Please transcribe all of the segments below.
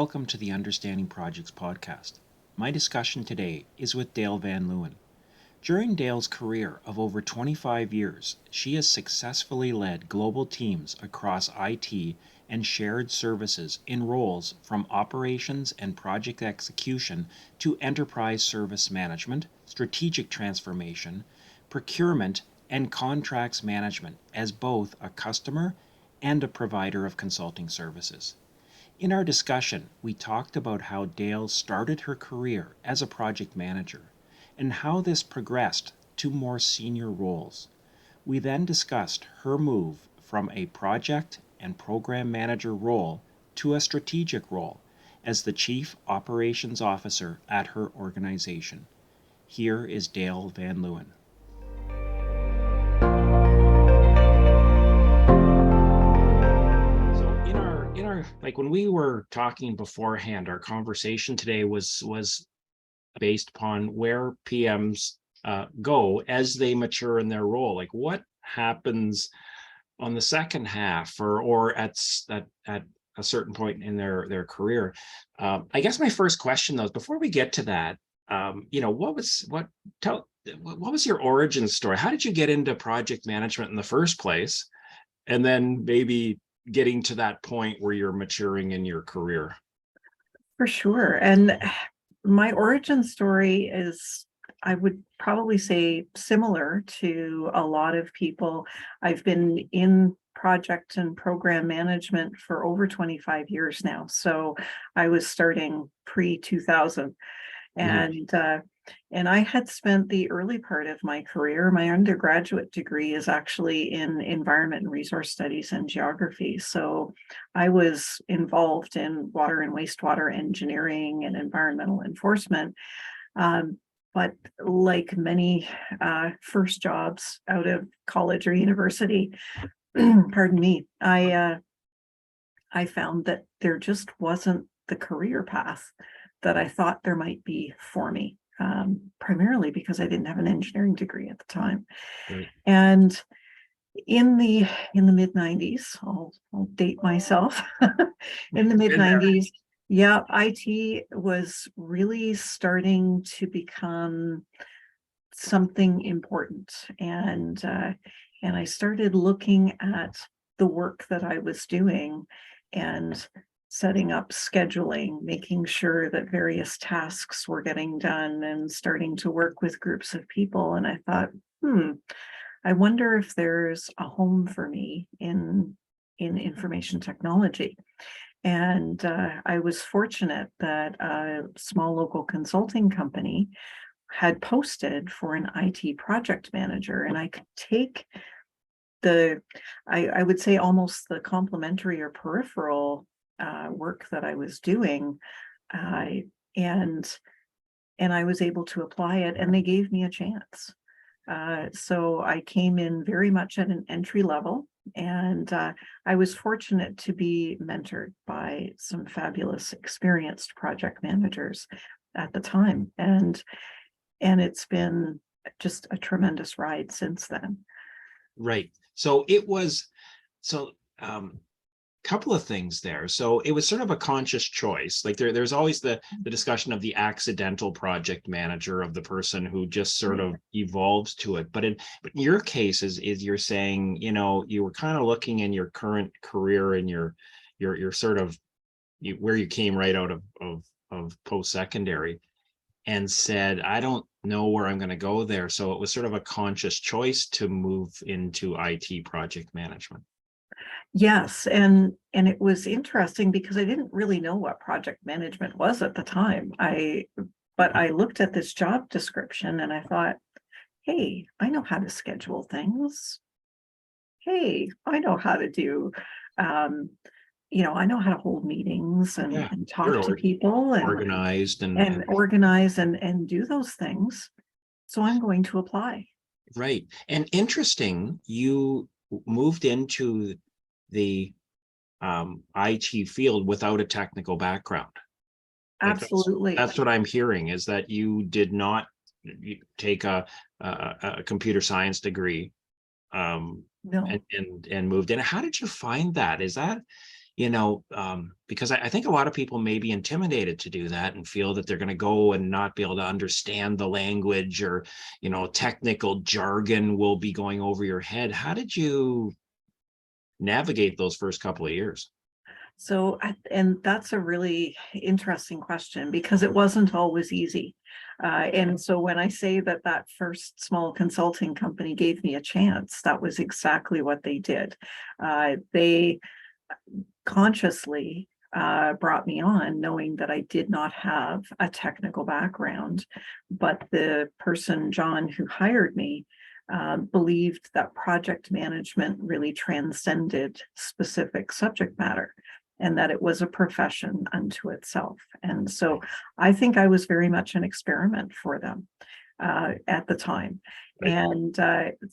welcome to the Understanding Projects podcast. My discussion today is with Dale Van Looyen. During Dale's career of over 25 years, she has successfully led global teams across IT and shared services in roles from operations and project execution to enterprise service management, strategic transformation, procurement, and contracts management as both a customer and a provider of consulting services. In our discussion, we talked about how Dale started her career as a project manager and how this progressed to more senior roles. We then discussed her move from a project and program manager role to a strategic role as the Chief Operations Officer at her organization. Here is Dale Van Looyen. Like when we were talking beforehand, our conversation today was based upon where PMs go as they mature in their role. Like what happens on the second half or at a certain point in their career. I guess my first question though, before we get to that, what was your origin story? How did you get into project management in the first place? And then maybe getting to that point where you're maturing in your career. For sure. And my origin story is, I would probably say, similar to a lot of people. I've been in project and program management for over 25 years now. So I was starting pre-2000. And I had spent the early part of my career, my undergraduate degree is actually in environment and resource studies and geography. So I was involved in water and wastewater engineering and environmental enforcement. But like many first jobs out of college or university, pardon me, I found that there just wasn't the career path that I thought there might be for me, primarily because I didn't have an engineering degree at the time. Right. And in the mid 90s, I'll date myself. In the mid 90s, yeah, IT was really starting to become something important, and I started looking at the work that I was doing and setting up scheduling, making sure that various tasks were getting done and starting to work with groups of people. And I thought, I wonder if there's a home for me in information technology. And I was fortunate that a small local consulting company had posted for an IT project manager, and I could take I would say almost the complementary or peripheral work that I was doing, and I was able to apply it, and they gave me a chance. So I came in very much at an entry level, and I was fortunate to be mentored by some fabulous, experienced project managers at the time, and it's been just a tremendous ride since then. Right. So it was couple of things there. So it was sort of a conscious choice. Like there's always the discussion of the accidental project manager, of the person who just sort of evolves to it. But in your case is you're saying, you were kind of looking in your current career and your sort of where you came right out of post-secondary and said, I don't know where I'm going to go there. So it was sort of a conscious choice to move into IT project management. Yes, and it was interesting because I didn't really know what project management was at the time. But I looked at this job description and I thought, hey, I know how to schedule things. Hey, I know how to do, I know how to hold meetings and talk to people and organized and organize and do those things. So I'm going to apply. Right. And interesting, you moved into the IT field without a technical background. Absolutely. That's what I'm hearing, is that you did not take a computer science degree No. and moved in. How did you find that? Is that because I think a lot of people may be intimidated to do that and feel that they're going to go and not be able to understand the language, or, technical jargon will be going over your head. How did you navigate those first couple of years? So, and that's a really interesting question because it wasn't always easy. And so when I say that that first small consulting company gave me a chance, that was exactly what they did. They consciously brought me on knowing that I did not have a technical background, but the person, John, who hired me, believed that project management really transcended specific subject matter and that it was a profession unto itself. And so I think I was very much an experiment for them at the time. Right. And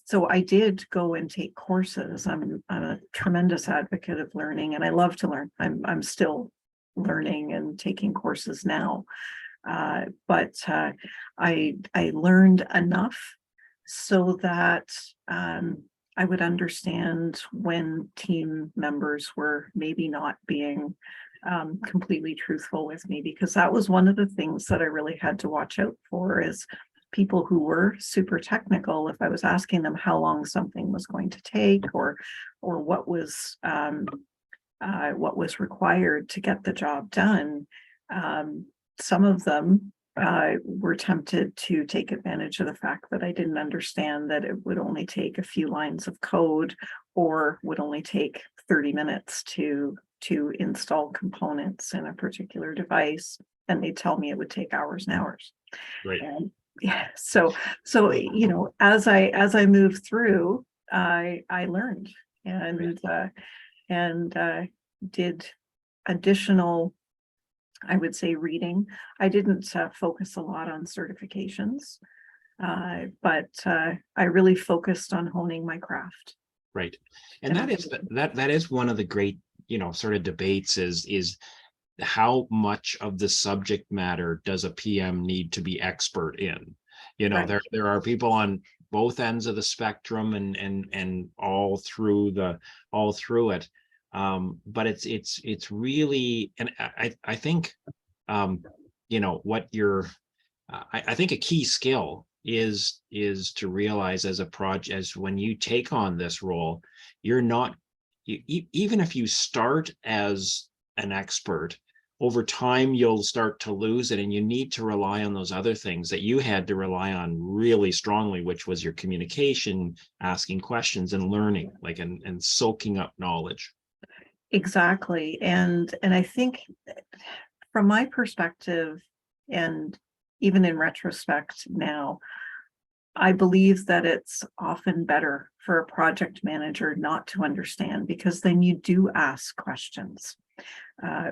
so I did go and take courses. I'm a tremendous advocate of learning, and I love to learn. I'm still learning and taking courses now. But I learned enough so that I would understand when team members were maybe not being completely truthful with me, because that was one of the things that I really had to watch out for, is people who were super technical. If I was asking them how long something was going to take, or what was required to get the job done, some of them were tempted to take advantage of the fact that I didn't understand that it would only take a few lines of code, or would only take 30 minutes to install components in a particular device, and they tell me it would take hours and hours. Right. And yeah, so as I moved through, I learned and did additional, I would say, reading. I didn't focus a lot on certifications, but I really focused on honing my craft. Right. And that is one of the great, sort of debates is how much of the subject matter does a PM need to be expert in? Right. There are people on both ends of the spectrum and all through it. But it's really, and I think, what you're, I think a key skill is to realize as when you take on this role, you're not, even if you start as an expert, over time you'll start to lose it, and you need to rely on those other things that you had to rely on really strongly, which was your communication, asking questions, and learning, and soaking up knowledge. Exactly. And I think from my perspective, and even in retrospect now, I believe that it's often better for a project manager not to understand, because then you do ask questions.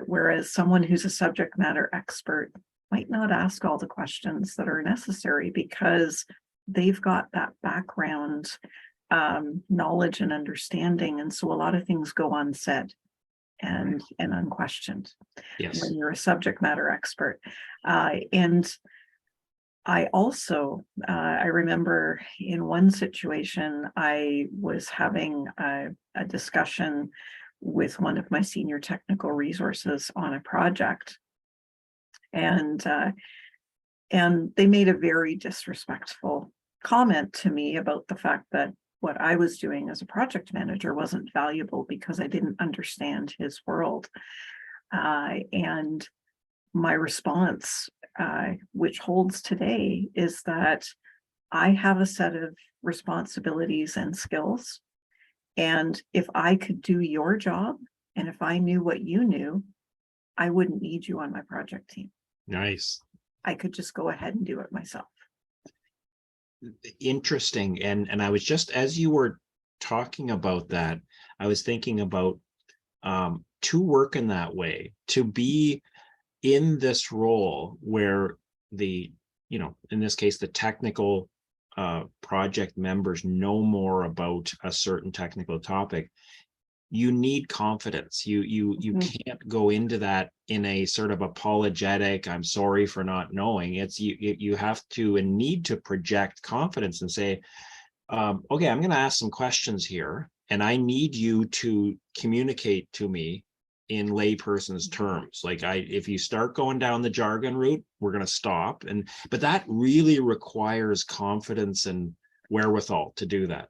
Whereas someone who's a subject matter expert might not ask all the questions that are necessary, because they've got that background knowledge and understanding. And so a lot of things go unsaid and unquestioned. Yes. When you're a subject matter expert. And I also, I remember in one situation, I was having a discussion with one of my senior technical resources on a project. And they made a very disrespectful comment to me about the fact that what I was doing as a project manager wasn't valuable because I didn't understand his world. And my response, which holds today, is that I have a set of responsibilities and skills. And if I could do your job, and if I knew what you knew, I wouldn't need you on my project team. Nice. I could just go ahead and do it myself. Interesting. And I was just, as you were talking about that, I was thinking about to work in that way, to be in this role where in this case, the technical project members know more about a certain technical topic. You need confidence. You can't go into that in a sort of apologetic, I'm sorry for not knowing. It's you have to and need to project confidence and say, okay, I'm going to ask some questions here, and I need you to communicate to me in layperson's terms. Like if you start going down the jargon route, we're going to stop. But that really requires confidence and wherewithal to do that.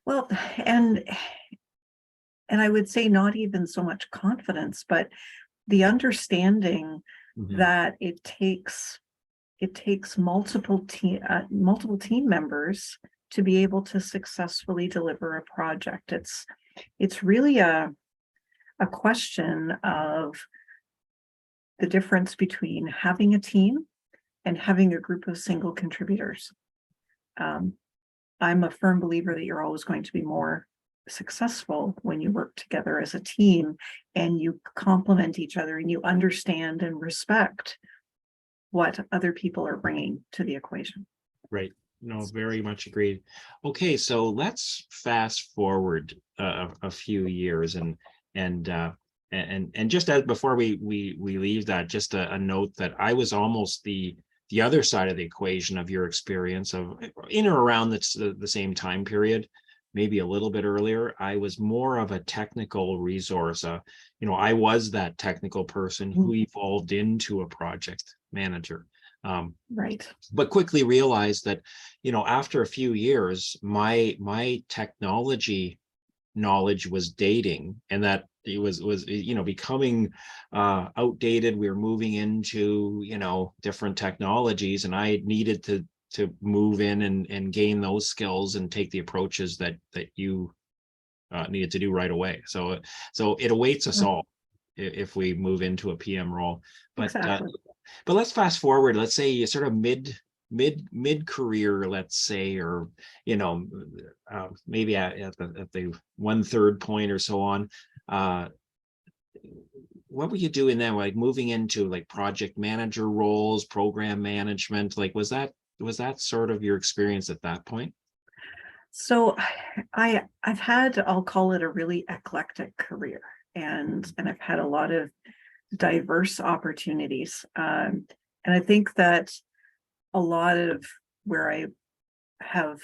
Well, and I would say not even so much confidence, but the understanding that it takes multiple team members to be able to successfully deliver a project. It's really a question of the difference between having a team and having a group of single contributors. I'm a firm believer that you're always going to be more successful when you work together as a team and you complement each other and you understand and respect what other people are bringing to the equation. Right. No, very much agreed. Okay, so let's fast forward a few years and just as before we leave that, just a note that I was almost the other side of the equation of your experience of in or around the same time period, maybe a little bit earlier. I was more of a technical resource. I was that technical person who evolved into a project manager. Right. But quickly realized that, after a few years, my technology knowledge was dating, and that it was becoming outdated. We were moving into different technologies, and I needed to move in and gain those skills and take the approaches that you needed to do right away. So it awaits us all if we move into a PM role. But exactly. But let's fast forward. Let's say you sort of mid career, let's say, or maybe at the 1/3 point or so on. What were you doing then? Like moving into like project manager roles, program management? Like was that sort of your experience at that point? So I've had, I'll call it a really eclectic career, and I've had a lot of diverse opportunities. And I think that a lot of where I have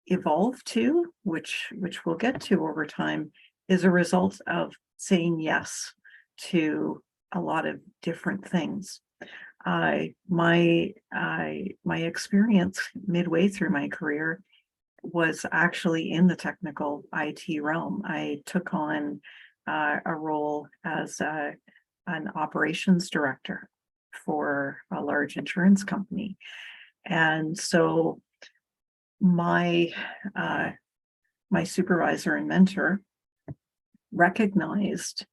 evolved to, which we'll get to over time, is a result of saying yes to a lot of different things. My experience midway through my career was actually in the technical IT realm. I took on a role as an operations director for a large insurance company. And so my supervisor and mentor recognized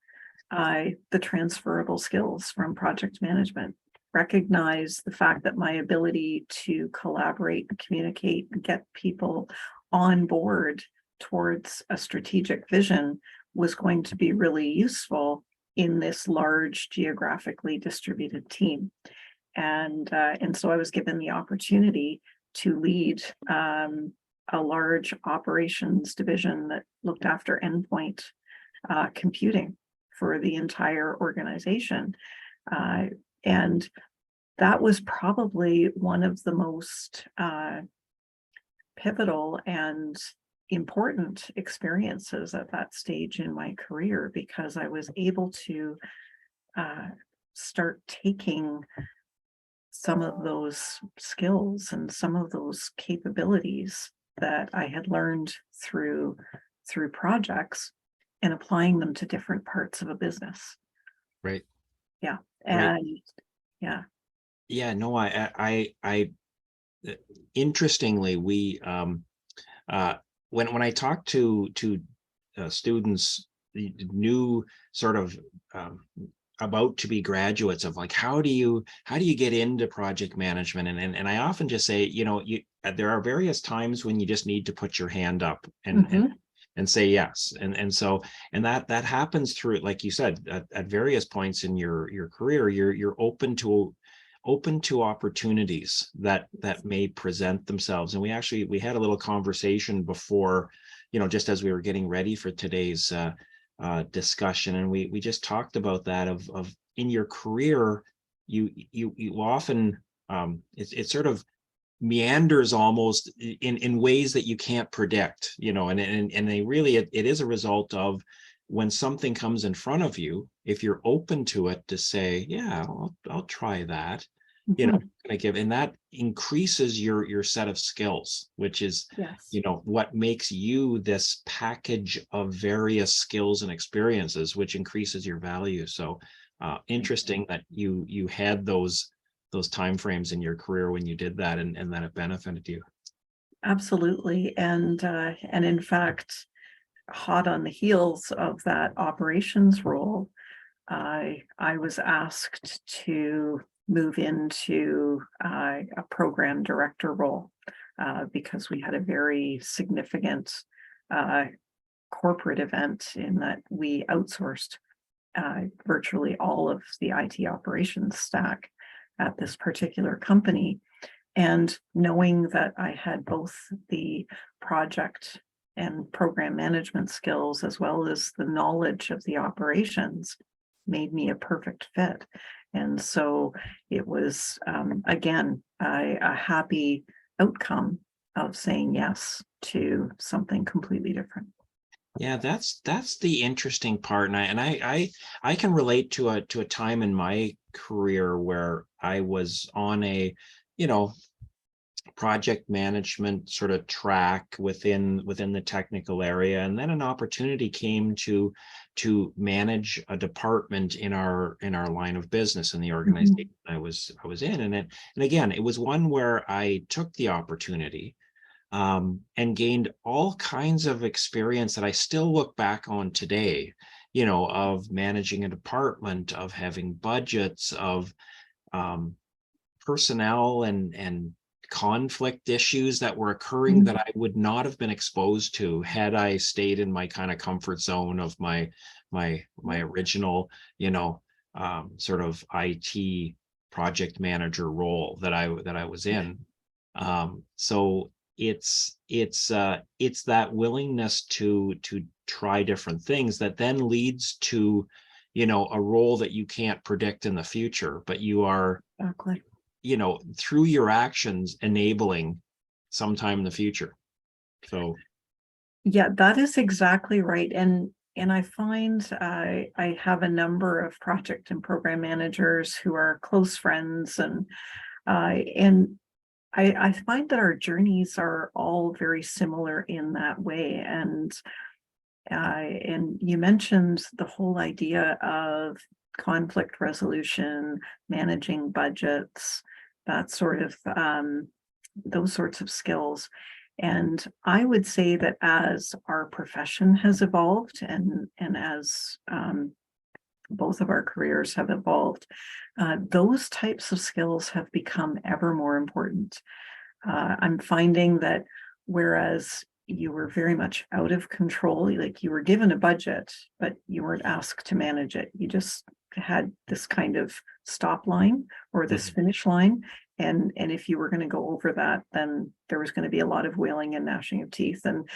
the transferable skills from project management, recognized the fact that my ability to collaborate, communicate, and get people on board towards a strategic vision was going to be really useful in this large geographically distributed team. And so I was given the opportunity to lead a large operations division that looked after endpoint computing for the entire organization. And that was probably one of the most pivotal and important experiences at that stage in my career, because I was able to start taking some of those skills and some of those capabilities that I had learned through projects and applying them to different parts of a business. Right. Yeah. Right. And yeah. Yeah, no, I interestingly, we when I talk to students, new sort of about to be graduates, of like, how do you get into project management, and I often just say, there are various times when you just need to put your hand up and say yes, and so that happens through, like you said, at various points in your career, you're open to opportunities that may present themselves. And we had a little conversation before, just as we were getting ready for today's discussion, and we just talked about that of in your career, you often it sort of meanders almost in ways that you can't predict, and they really, it is a result of when something comes in front of you, if you're open to it, to say, yeah, I'll try that, Mhm. and that increases your set of skills, which is, Yes. what makes you this package of various skills and experiences, which increases your value. So interesting that you had those timeframes in your career when you did that, and that it benefited you. Absolutely. And in fact, hot on the heels of that operations role, I was asked to move into a program director role because we had a very significant uh, corporate event in that we outsourced virtually all of the IT operations stack at this particular company. And knowing that I had both the project and program management skills as well as the knowledge of the operations made me a perfect fit. And so it was, again, a happy outcome of saying yes to something completely different. Yeah, that's the interesting part, and I can relate to a time in my career where I was on a, you know project management sort of track within the technical area, and then an opportunity came to manage a department in our line of business in the organization Mhm. I was in. And again, it was one where I took the opportunity, and gained all kinds of experience that I still look back on today, of managing a department, of having budgets, of um, personnel and conflict issues that were occurring that Mhm. I would not have been exposed to had I stayed in my kind of comfort zone of my original, sort of IT project manager role that I was in. So it's that willingness to try different things that then leads to, a role that you can't predict in the future, but you are, Exactly. through your actions enabling sometime in the future. So Yeah, that is exactly right. And I find I have a number of project and program managers who are close friends, and I find that our journeys are all very similar in that way. And you mentioned the whole idea of conflict resolution, managing budgets, that sort of those sorts of skills. And I would say that as our profession has evolved and as both of our careers have evolved, those types of skills have become ever more important. I'm finding that whereas you were very much out of control, like you were given a budget, but you weren't asked to manage it. You just had this kind of stop line or this mhm, finish line. And if you were going to go over that, then there was going to be a lot of wailing and gnashing of teeth. And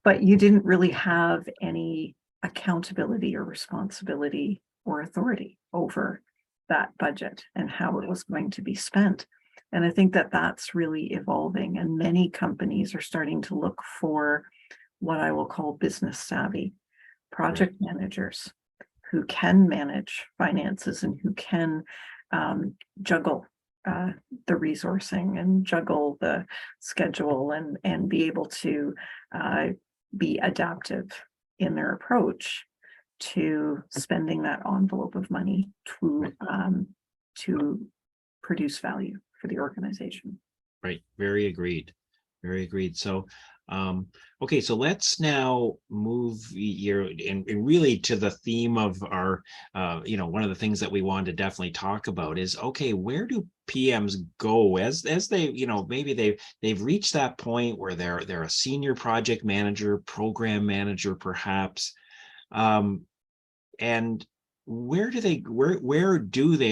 but you didn't really have any accountability or responsibility or authority over that budget and how it was going to be spent. And I think that that's really evolving, and many companies are starting to look for what I will call business savvy right, project managers who can manage finances and who can juggle uh, the resourcing and juggle the schedule and be able to uh, be adaptive in their approach to spending that envelope of money right, to produce value for the organization. right. Very agreed. Very agreed. So, okay, so let's now move here and really to the theme of our, one of the things that we wanted to definitely talk about is, okay, where do PMs go as they, maybe they've reached that point where they're a senior project manager, program manager, perhaps. Um, and where do they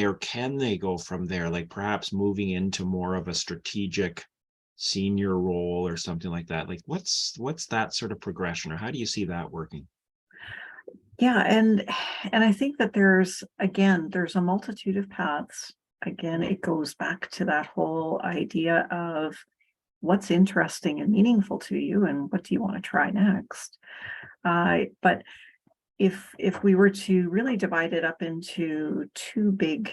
or can they go from there, like perhaps moving into more of a strategic senior role or something like that? Like what's that sort of progression, or how do you see that working? Yeah, and I think that there's a multitude of paths. Again, it goes back to that whole idea of what's interesting and meaningful to you, and what do you want to try next? But if we were to really divide it up into two big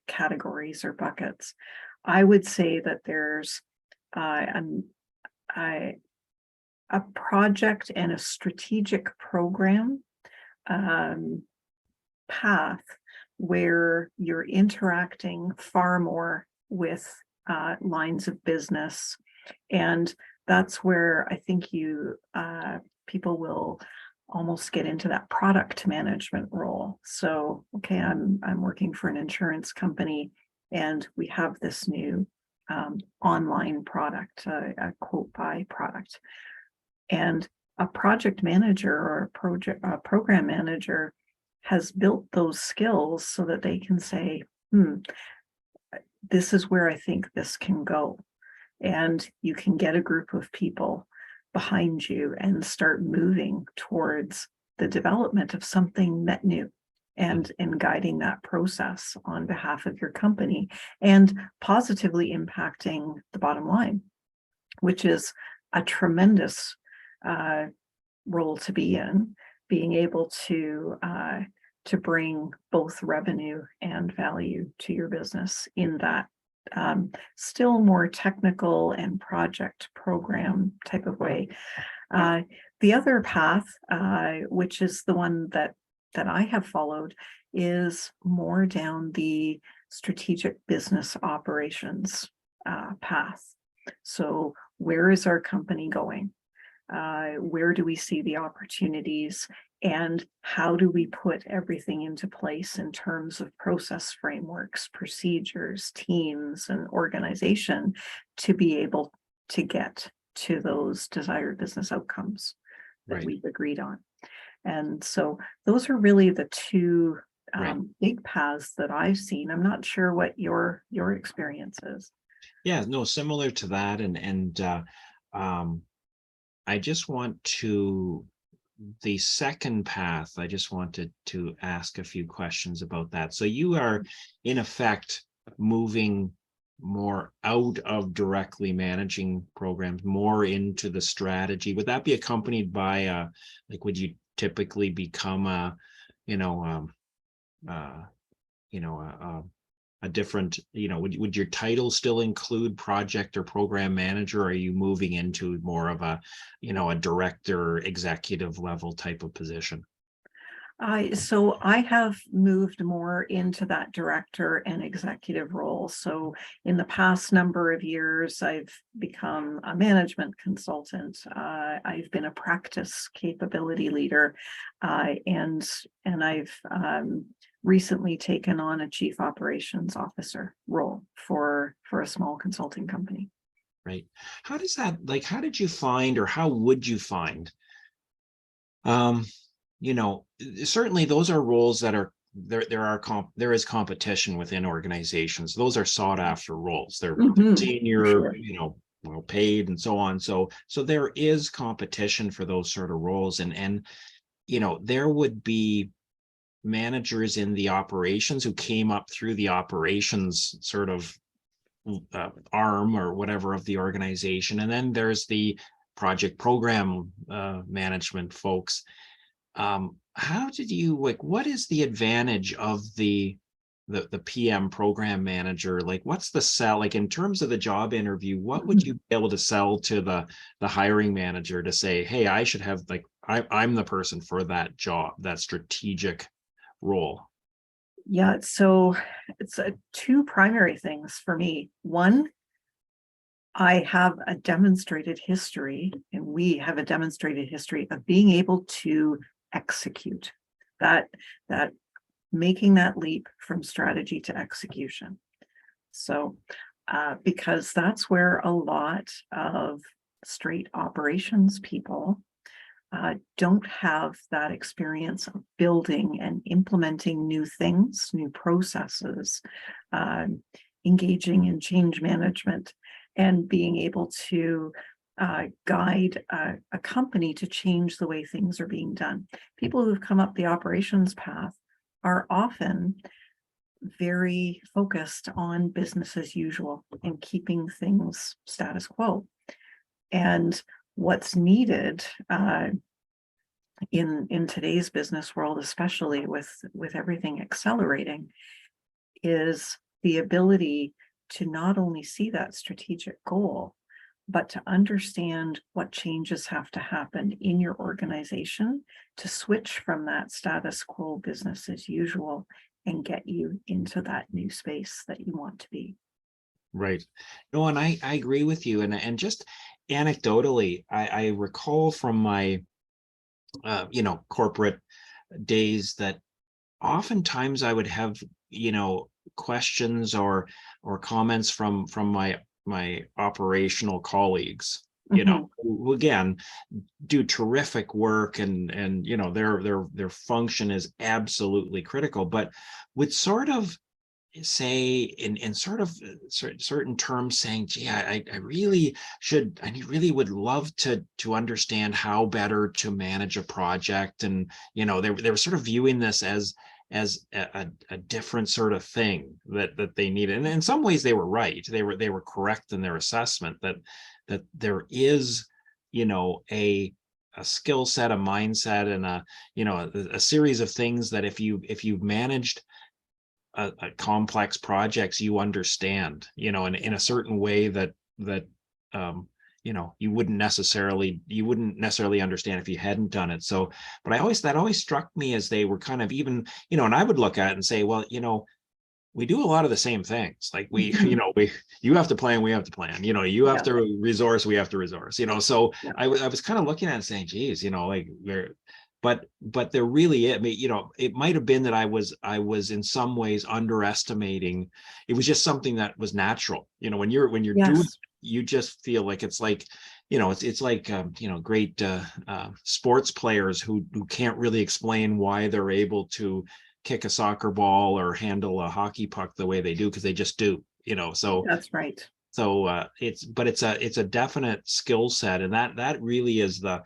categories or buckets, I would say that there's a project and a strategic program path where you're interacting far more with lines of business. And that's where I think people will almost get into that product management role. So, okay, I'm working for an insurance company, and we have this new online product, a quote buy product. And a project manager or a program manager has built those skills so that they can say, this is where I think this can go. And you can get a group of people behind you and start moving towards the development of something net new, and guiding that process on behalf of your company and positively impacting the bottom line, which is a tremendous role to be in, being able to bring both revenue and value to your business in that still more technical and project program type of way. The other path, which is the one that I have followed, is more down the strategic business operations path. So where is our company going? Where do we see the opportunities? And how do we put everything into place in terms of process frameworks, procedures, teams, and organization to be able to get to those desired business outcomes that we've agreed on? And so those are really the two big paths that I've seen. I'm not sure what your experience is. Yeah, no, similar to that. And I just want to, the second path, I just wanted to ask a few questions about that. So you are in effect moving more out of directly managing programs, more into the strategy. Would that be accompanied by would you typically become a different, would your title still include project or program manager? Or are you moving into more of a director, executive level type of position? So I have moved more into that director and executive role. So in the past number of years, I've become a management consultant. I've been a practice capability leader, and I've recently taken on a chief operations officer role for a small consulting company. Right. How does that, how did you find, or how would you find, certainly those are roles that are there is competition within organizations. Those are sought after roles. They're senior, sure. Well paid and so on. So there is competition for those sort of roles. And there would be managers in the operations who came up through the operations sort of arm or whatever of the organization. And then there's the project program management folks. How did you, what is the advantage of the PM program manager? What's the sell, in terms of the job interview, what would you be able to sell to the hiring manager to say, hey, I should have, I'm the person for that job, that strategic role? Yeah, so it's two primary things for me. One, I have a demonstrated history, and we have a demonstrated history of being able to execute that making that leap from strategy to execution. So because that's where a lot of straight operations people don't have that experience of building and implementing new things, new processes, engaging in change management, and being able to guide a company to change the way things are being done. People who've come up the operations path are often very focused on business as usual and keeping things status quo. And what's needed in today's business world, especially with everything accelerating, is the ability to not only see that strategic goal, but to understand what changes have to happen in your organization to switch from that status quo business as usual and get you into that new space that you want to be. Right. No, and I agree with you. And just anecdotally, I recall from my corporate days that oftentimes I would have, questions or comments from my operational colleagues, Mhm. who again do terrific work, and their function is absolutely critical, but would sort of say in sort of certain terms, saying, gee, I really should, I really would love to understand how better to manage a project. And they were sort of viewing this as a different sort of thing that they needed. And in some ways they were right. They were correct in their assessment that there is a skill set, a mindset, and a series of things that if you've managed a complex projects, you understand, in a certain way that you wouldn't necessarily understand if you hadn't done it. So, but that always struck me as they were kind of even, and I would look at it and say, well, we do a lot of the same things. Like you have to plan, we have to plan, you have Yeah. to resource, we have to resource, so Yeah. I was kind of looking at it and saying, geez, like but there really, I mean, it might have been that I was in some ways underestimating. It was just something that was natural, when you're doing, Yes. you just feel like it's like, it's like great sports players who can't really explain why they're able to kick a soccer ball or handle a hockey puck the way they do, because they just do, That's right. so it's a definite skill set. And that really is the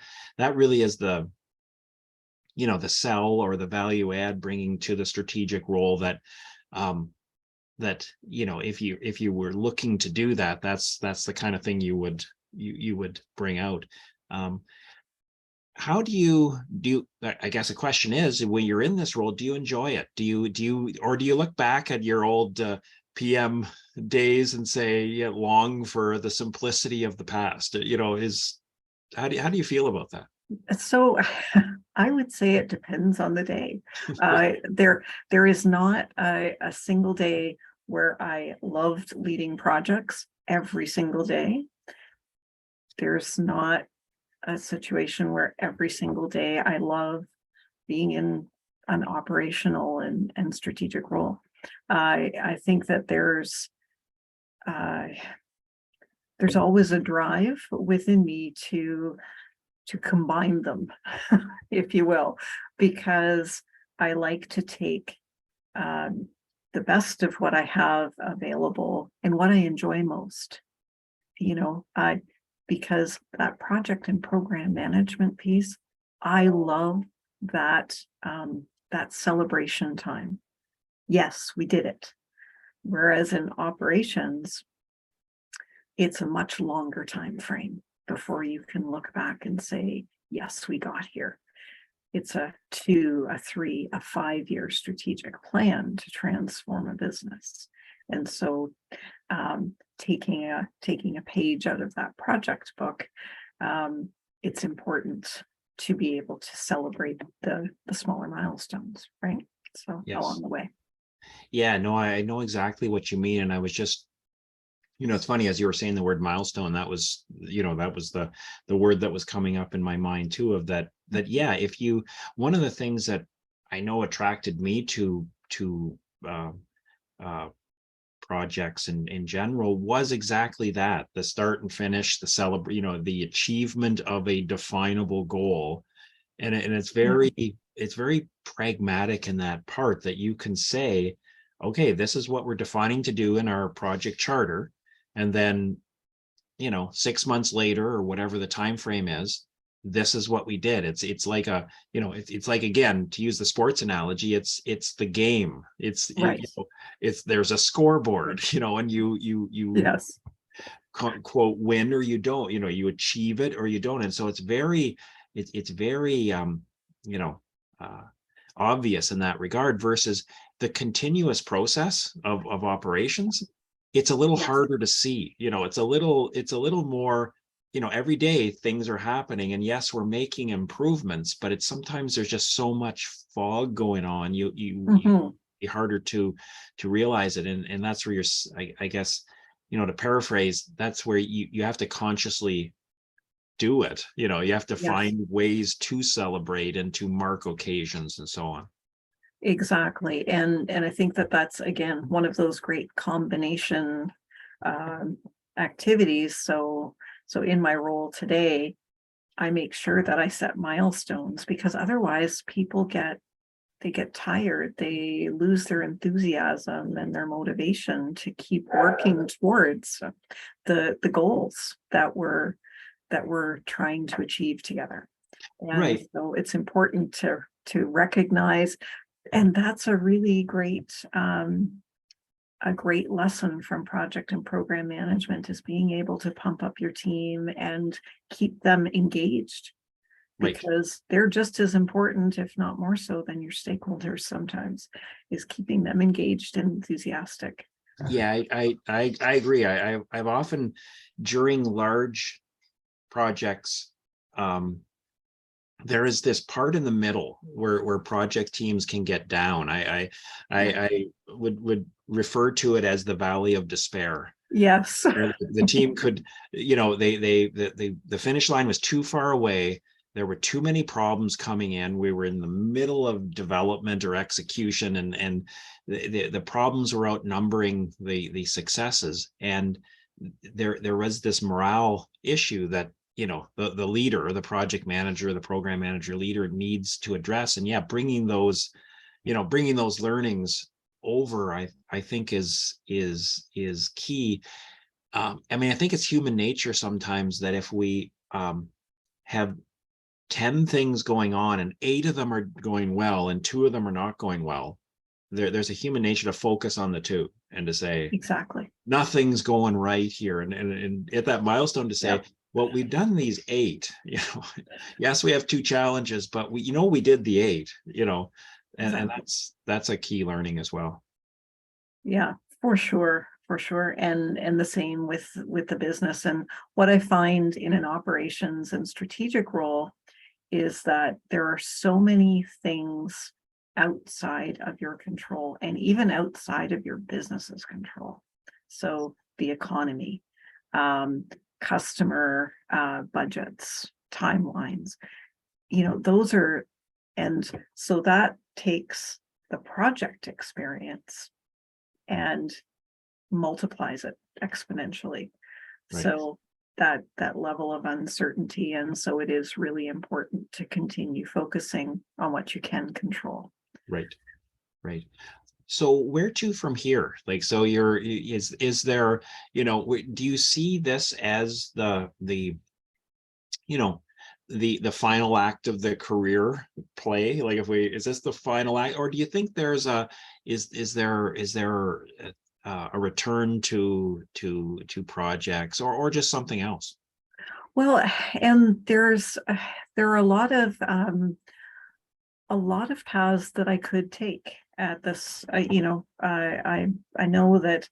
the sell or the value add, bringing to the strategic role that if you were looking to do that, that's the kind of thing you would bring out. How do you, I guess the question is, when you're in this role, do you enjoy it? Or do you look back at your old PM days and say, yeah, long for the simplicity of the past? How do you feel about that? So I would say it depends on the day. There is not a single day where I loved leading projects every single day. There's not a situation where every single day I love being in an operational and strategic role. I think that uh, there's always a drive within me to combine them, if you will, because I like to take the best of what I have available and what I enjoy most, because that project and program management piece, I love that that celebration time. Yes, we did it. Whereas in operations, it's a much longer time frame before you can look back and say, yes, we got here. It's a 2, a 3, a 5-year strategic plan to transform a business. And so taking a page out of that project book, it's important to be able to celebrate the smaller milestones, right? So Yes. along the way. Yeah, no, I know exactly what you mean. And I was just, it's funny, as you were saying the word milestone, that was the word that was coming up in my mind too, of that, yeah, one of the things that I know attracted me to uh, uh, projects in general was exactly that, the start and finish, the celebrate, the achievement of a definable goal. And it's Yeah. very pragmatic in that part, that you can say, okay, this is what we're defining to do in our project charter. And then 6 months later, or whatever the time frame is, this is what we did. It's like a, it's like, again, to use the sports analogy, it's the game. Right. It's there's a scoreboard, and you Yes. quote win or you don't, you achieve it or you don't. And so it's very you know uh obvious in that regard, versus the continuous process of operations. It's a little Yes. harder to see. It's a little more, every day things are happening, and yes, we're making improvements, but it's sometimes there's just so much fog going on, you Hmm. be harder to realize it. And that's where I guess, to paraphrase, that's where you have to consciously do it. You have to Yes. find ways to celebrate and to mark occasions and so on. Exactly. And I think that that's again one of those great combination um, activities. So in my role today, I make sure that I set milestones, because otherwise people they get tired, they lose their enthusiasm and their motivation to keep working towards the goals that we're trying to achieve together. And Right. so it's important to recognize, and that's a great lesson from project and program management, is being able to pump up your team and keep them engaged, Right. because they're just as important, if not more so, than your stakeholders sometimes, is keeping them engaged and enthusiastic. Yeah, I agree. I've often, during large projects, um there is this part in the middle where project teams can get down. Yeah. I would refer to it as the valley of despair, Yes. where the team could, the finish line was too far away. There were too many problems coming in. We were in the middle of development or execution, and the problems were outnumbering the successes. And there was this morale issue that, the leader or the project manager, the program manager leader needs to address. And yeah, bringing those learnings over, I think is key. I mean, I think it's human nature sometimes that if we have 10 things going on and 8 of them are going well and 2 of them are not going well, there's a human nature to focus on the 2 and to say Exactly. nothing's going right here, and at that milestone to say, Yep. well, we've done these 8. Yes, we have 2 challenges, but we did the 8. And Exactly. that's a key learning as well. Yeah, for sure, for sure. And the same with the business. And what I find in an operations and strategic role is that there are so many things outside of your control, and even outside of your business's control. So the economy, um, customer budgets, timelines, those are, and so that takes the project experience and multiplies it exponentially. Right. So that level of uncertainty, and so it is really important to continue focusing on what you can control. Right. Right. So where to from here? Like, so is there, do you see this as you know, the final act of the career play? Like, is this the final act, or do you think is there a return to projects, or just something else? Well, and there are a lot of paths that I could take at this. I know that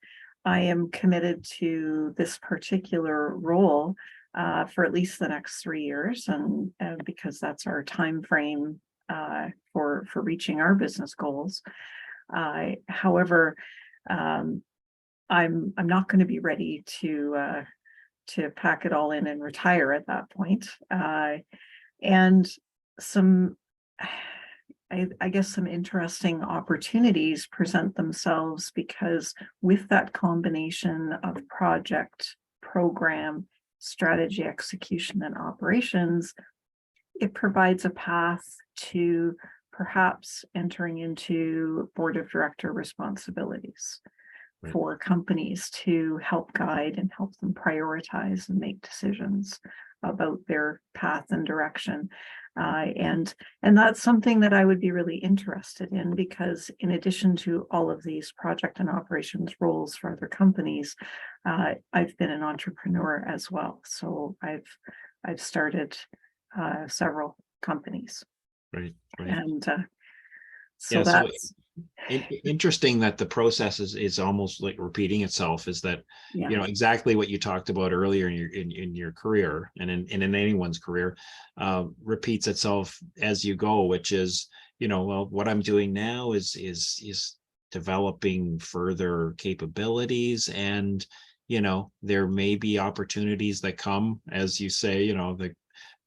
I am committed to this particular role for at least the next 3 years, and because that's our time frame for reaching our business goals. However, um, I'm not going to be ready to pack it all in and retire at that point. And some, I guess some interesting opportunities present themselves, because with that combination of project, program, strategy, execution, and operations, it provides a path to perhaps entering into board of director responsibilities Right. for companies, to help guide and help them prioritize and make decisions. about their path and direction. And that's something that I would be really interested in, because in addition to all of these project and operations roles for other companies, I've been an entrepreneur as well. So I've started several companies, Right. and so Yeah. So that's interesting that the process is almost like repeating itself, is that, yeah, exactly what you talked about earlier in your career, and in anyone's career, repeats itself as you go, which is, well, what I'm doing now is developing further capabilities, and there may be opportunities that come, as you say, the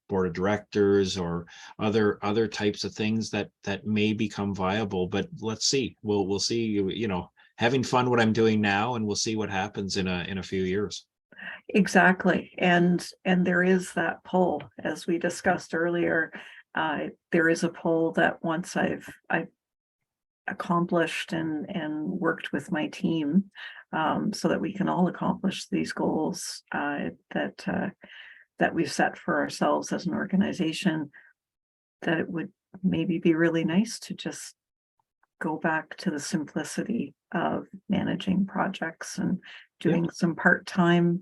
board of directors or other types of things that may become viable. But let's see, we'll see, having fun what I'm doing now, and we'll see what happens in a few years. exactly. And there is that pull, as we discussed earlier. There is a pull that once I've accomplished and worked with my team, so that we can all accomplish these goals that we've set for ourselves as an organization, that it would maybe be really nice to just go back to the simplicity of managing projects and Yeah. doing some part-time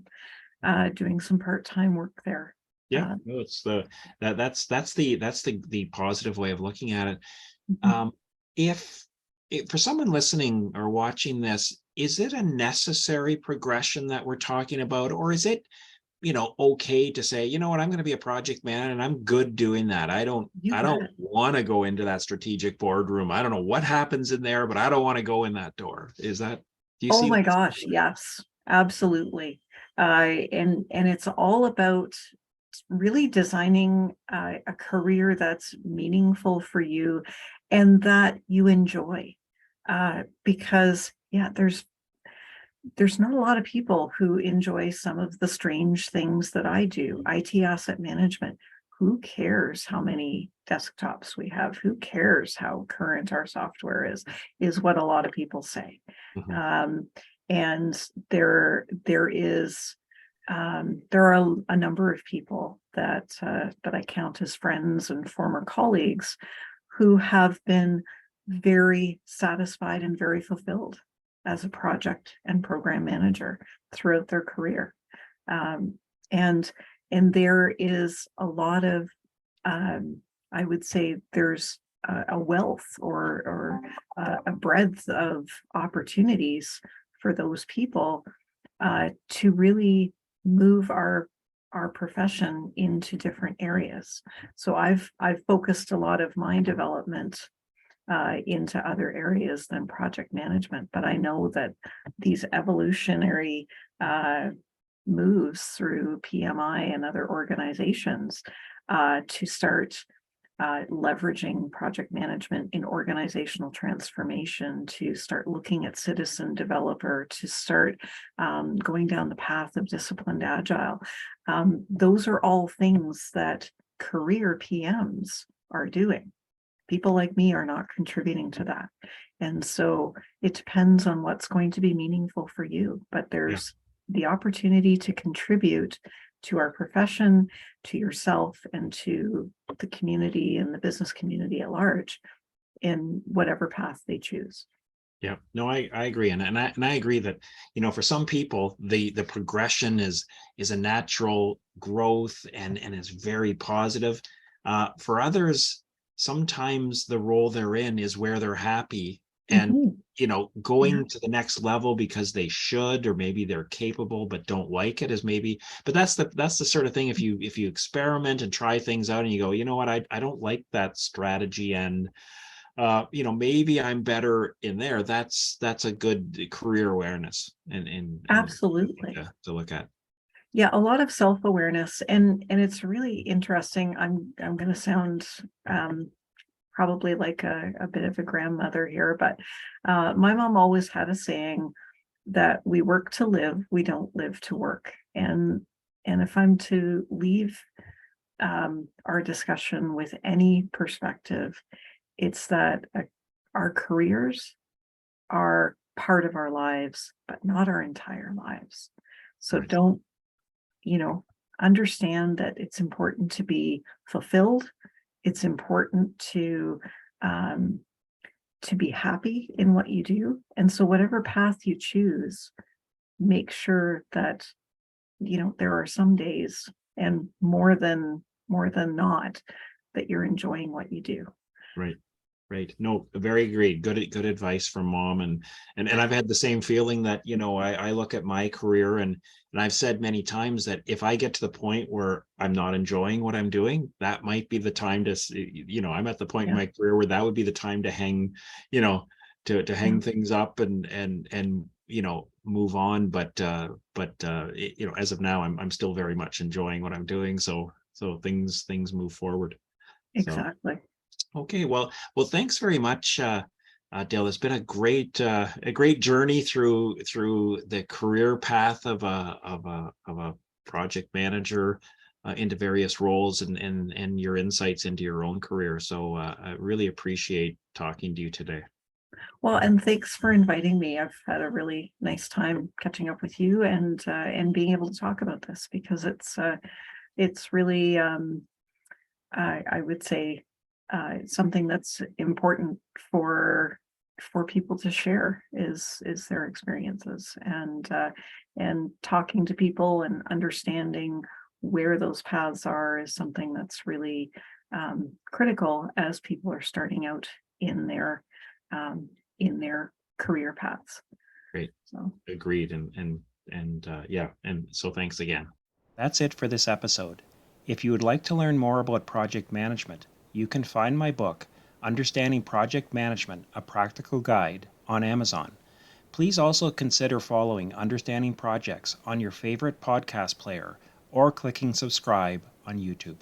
work there. Yeah. No, it's that's the positive way of looking at it. Mhm. um if for someone listening or watching this, is it a necessary progression that we're talking about, or is it, okay to say, what, I'm going to be a project manager and I'm good doing that. I don't You I don't bet. want to go into that strategic boardroom. I don't know what happens in there, but I don't want to go in that door. Do you Oh see my that? gosh, yes, absolutely. And it's all about really designing a career that's meaningful for you and that you enjoy. Because yeah, there's not a lot of people who enjoy some of the strange things that I do. IT asset management. Who cares how many desktops we have? Who cares how current our software is what a lot of people say. Mhm. Um, and there are a number of people that I count as friends and former colleagues who have been very satisfied and very fulfilled as a project and program manager throughout their career. Um, and and there is a lot of, I would say there's a wealth or a breadth of opportunities for those people to really move our profession into different areas. So I've focused a lot of my development into other areas than project management. But I know that these evolutionary moves through PMI and other organizations to start leveraging project management in organizational transformation, to start looking at citizen developer, to start going down the path of disciplined agile. Those are all things that career PMs are doing. People like me are not contributing to that. And so it depends on what's going to be meaningful for you, but Yeah. there's the opportunity to contribute to our profession, to yourself, and to the community and the business community at large in whatever path they choose. Yeah, no, I agree. And I agree that, for some people, the progression is a natural growth, and is very positive. For others, sometimes the role they're in is where they're happy, and, Mhm. Yeah, going to the next level because they should, or maybe they're capable but don't like it, is maybe. But that's the sort of thing, if you experiment and try things out and you go, you know what, I don't like that strategy, and maybe I'm better in there. That's a good career awareness, and absolutely. to look at. Yeah, a lot of self-awareness, and it's really interesting. I'm going to sound um, probably like a bit of a grandmother here, but my mom always had a saying that we work to live, we don't live to work. And if I'm to leave our discussion with any perspective, it's that our careers are part of our lives, but not our entire lives. So Right. don't, you know, understand that it's important to be fulfilled. It's important to be happy in what you do. And so whatever path you choose, make sure that, there are some days, and more than not, that you're enjoying what you do. Right. Right. No, very agreed. Good advice from mom. And I've had the same feeling that, I look at my career and I've said many times that if I get to the point where I'm not enjoying what I'm doing, that might be the time to, I'm at the point in Yeah, my career where that would be the time to hang, you know, to yeah, hang things up and move on. As of now, I'm still very much enjoying what I'm doing. So things move forward. So. exactly. Okay, well, thanks very much, Dale. It's been a great journey through the career path of a project manager into various roles and your insights into your own career. So I really appreciate talking to you today. Well, and thanks for inviting me. I've had a really nice time catching up with you and being able to talk about this, because it's really, I would say, something that's important for people to share, is their experiences, and talking to people and understanding where those paths are is something that's really critical as people are starting out in their um, in their career paths. Great, So agreed, and yeah, and so thanks again. That's it for this episode. If you would like to learn more about project management, you can find my book, Understanding Project Management, A Practical Guide, on Amazon. Please also consider following Understanding Projects on your favorite podcast player or clicking subscribe on YouTube.